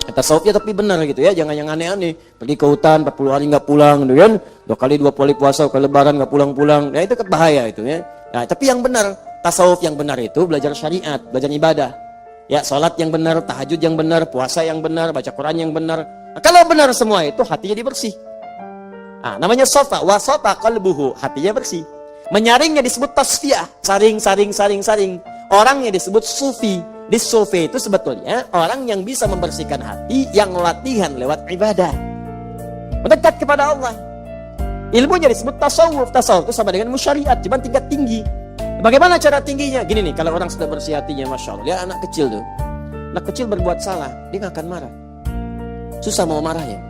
Tasawufnya tapi benar gitu ya, jangan yang aneh-aneh. Pergi ke hutan 40 hari nggak pulang gitu kan. 2 kali puasa ke lebaran nggak pulang-pulang. Nah, itu kan bahaya itu ya. Nah, tapi yang benar, tasawuf yang benar itu belajar syariat, belajar ibadah. Ya, salat yang benar, tahajud yang benar, puasa yang benar, baca Quran yang benar. Nah, kalau benar semua itu hatinya dibersih. Nah, namanya safa, wa safa qalbuhu, hatinya bersih. Menyaringnya disebut tasfiyah, saring. Orangnya disebut sufi. Di sufi itu sebetulnya orang yang bisa membersihkan hati, yang latihan lewat ibadah, mendekat kepada Allah. Ilmunya disebut tasawuf. Tasawuf itu sama dengan musyariat, cuma tingkat tinggi. Bagaimana cara tingginya? Gini nih, kalau orang sudah bersih hatinya, masya Allah. Dia anak kecil tuh, anak kecil berbuat salah, dia nggak akan marah. Susah mau marahnya,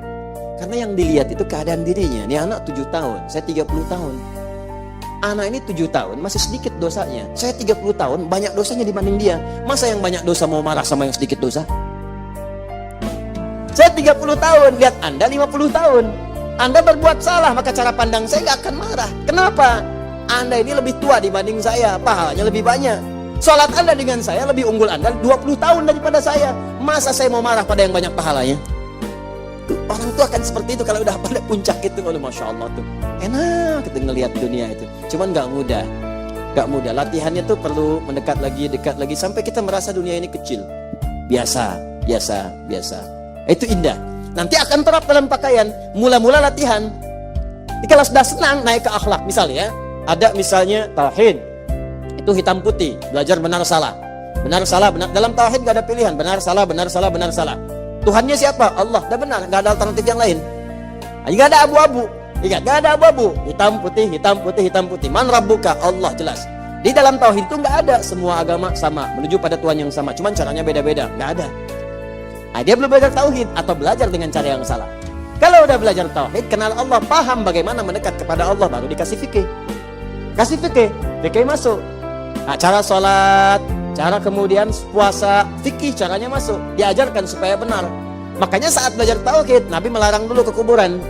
karena yang dilihat itu keadaan dirinya. Ini anak 7 tahun, saya 30 tahun. Anak ini 7 tahun, masih sedikit dosanya. Saya 30 tahun, banyak dosanya dibanding dia. Masa yang banyak dosa mau marah sama yang sedikit dosa? Saya 30 tahun, lihat Anda 50 tahun. Anda berbuat salah, maka cara pandang saya nggak akan marah. Kenapa? Anda ini lebih tua dibanding saya, pahalanya lebih banyak. Sholat Anda dengan saya lebih unggul Anda 20 tahun daripada saya. Masa saya mau marah pada yang banyak pahalanya? Orang tua akan seperti itu kalau udah pada puncak itu. Oh, masya Allah tuh enak kita ngelihat dunia itu. Cuman nggak mudah. Latihannya tuh perlu mendekat lagi, dekat lagi sampai kita merasa dunia ini kecil, biasa. Itu indah. Nanti akan terap dalam pakaian. Mula-mula latihan. Jadi kalau sudah senang naik ke akhlak, misalnya ada misalnya tauhid itu hitam putih, belajar benar salah. Dalam tauhid nggak ada pilihan, benar salah. Tuhannya siapa? Allah. Dah benar, nggak ada alternatif yang lain. Nggak ada abu-abu. Ingat, nggak ada abu-abu. Hitam putih. Man rabbuka? Allah, jelas. Di dalam tauhid itu nggak ada semua agama sama, menuju pada Tuhan yang sama. Cuman caranya beda-beda. Nggak ada. Nah, dia belum belajar tauhid atau belajar dengan cara yang salah. Kalau udah belajar tauhid, kenal Allah, paham bagaimana mendekat kepada Allah, baru dikasih fikih. Fikih masuk. Nah, cara sholat, cara kemudian puasa, fikih caranya masuk, diajarkan supaya benar. Makanya saat belajar tauhid, Nabi melarang dulu ke kuburan,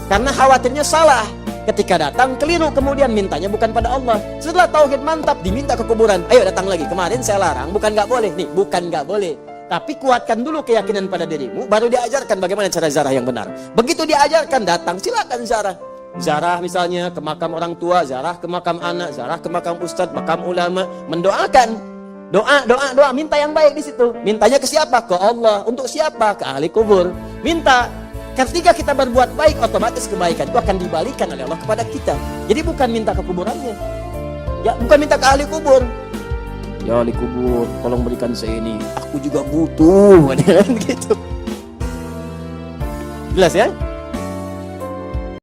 karena khawatirnya salah. Ketika datang keliru, kemudian mintanya bukan pada Allah. Setelah tauhid mantap, diminta ke kuburan. Ayo datang lagi. Kemarin saya larang, bukan nggak boleh. Nih, bukan nggak boleh. Tapi kuatkan dulu keyakinan pada dirimu, baru diajarkan bagaimana cara ziarah yang benar. Begitu diajarkan, datang, silakan ziarah. Ziarah misalnya ke makam orang tua, ziarah ke makam anak, ziarah ke makam ustadz, makam ulama, mendoakan. Doa, minta yang baik di situ. Mintanya ke siapa? Ke Allah. Untuk siapa? Ke ahli kubur. Minta. Ketika kita berbuat baik, otomatis kebaikan itu akan dibalikan oleh Allah kepada kita. Jadi bukan minta ke kuburannya. Ya, bukan minta ke ahli kubur. Ya ahli kubur, tolong berikan saya ini. Aku juga butuh. Gitu. Jelas ya?